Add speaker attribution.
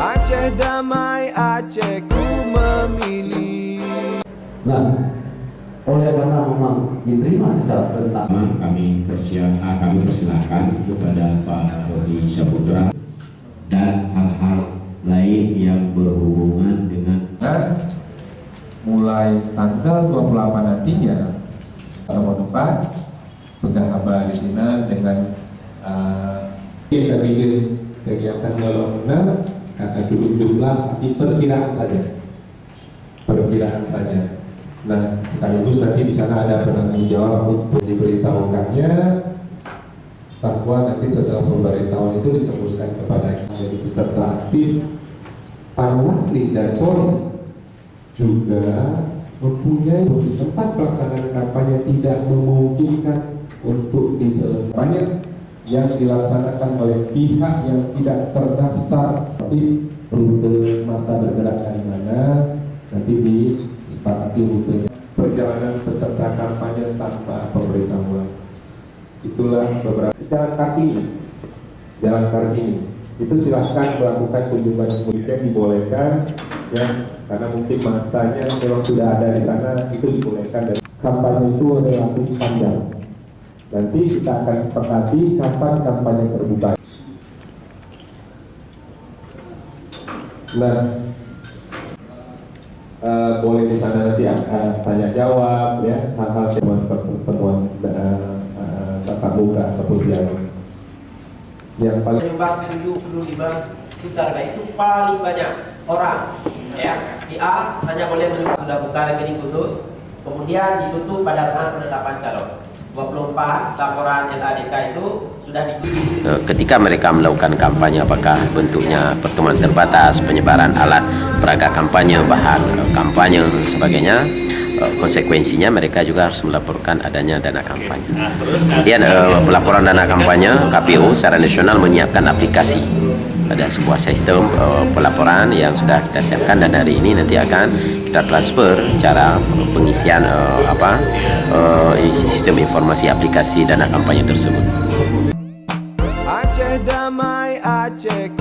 Speaker 1: Aceh damai, Aceh ku memilih.
Speaker 2: Nah, oleh karena memang diterima secara serentak,
Speaker 3: kami persilahkan kepada Pak Rodi Saputra dan hal-hal lain yang berhubungan dengan
Speaker 4: mulai tanggal 28 nantinya tahun depan Pegahaba di sini dengan kita bikin kegiatan dalamnya akan cukup jumlah, tapi perkiraan saja. Nah, sekaligus nanti di sana ada penanggung jawab untuk diberitahukannya, bahwa nanti setelah pemberitahuan itu ditembuskan kepada jadi peserta aktif. Panwasli dan Polri juga mempunyai tempat pelaksanaan kampanye tidak memungkinkan untuk diselenggarakan yang dilaksanakan oleh pihak yang tidak terdaftar. Tapi rute masa bergerak dari mana nanti disepakati rutenya. Perjalanan peserta kampanye tanpa pemberitahuan, itulah beberapa. Jalan kaki itu silahkan melakukan kunjungan mudik, dibolehkan ya, karena mungkin masanya memang sudah ada di sana, itu dibolehkan. Dan kampanye itu relatif panjang. Nanti kita akan sepakati kapan kampanye terbuka. Nah, boleh di sana nanti tanya jawab ya, hal-hal pertemuan tatap muka ataupun yang paling
Speaker 5: menyumbang 75 juta itu paling banyak orang ya. Si A hanya boleh menyumbang, sudah buka rekening khusus, kemudian ditutup pada saat penetapan calon. 24 laporan LADK itu sudah ditutup.
Speaker 6: Ketika mereka melakukan kampanye, apakah bentuknya pertemuan terbatas, penyebaran alat peragak kampanye, bahan kampanye, sebagainya, konsekuensinya mereka juga harus melaporkan adanya dana kampanye. Kemudian pelaporan dana kampanye, KPU secara nasional menyiapkan aplikasi. Ada sebuah sistem pelaporan yang sudah kita siapkan, dan hari ini nanti akan kita transfer cara pengisian sistem informasi aplikasi dana kampanye tersebut.
Speaker 1: Aceh damai, Aceh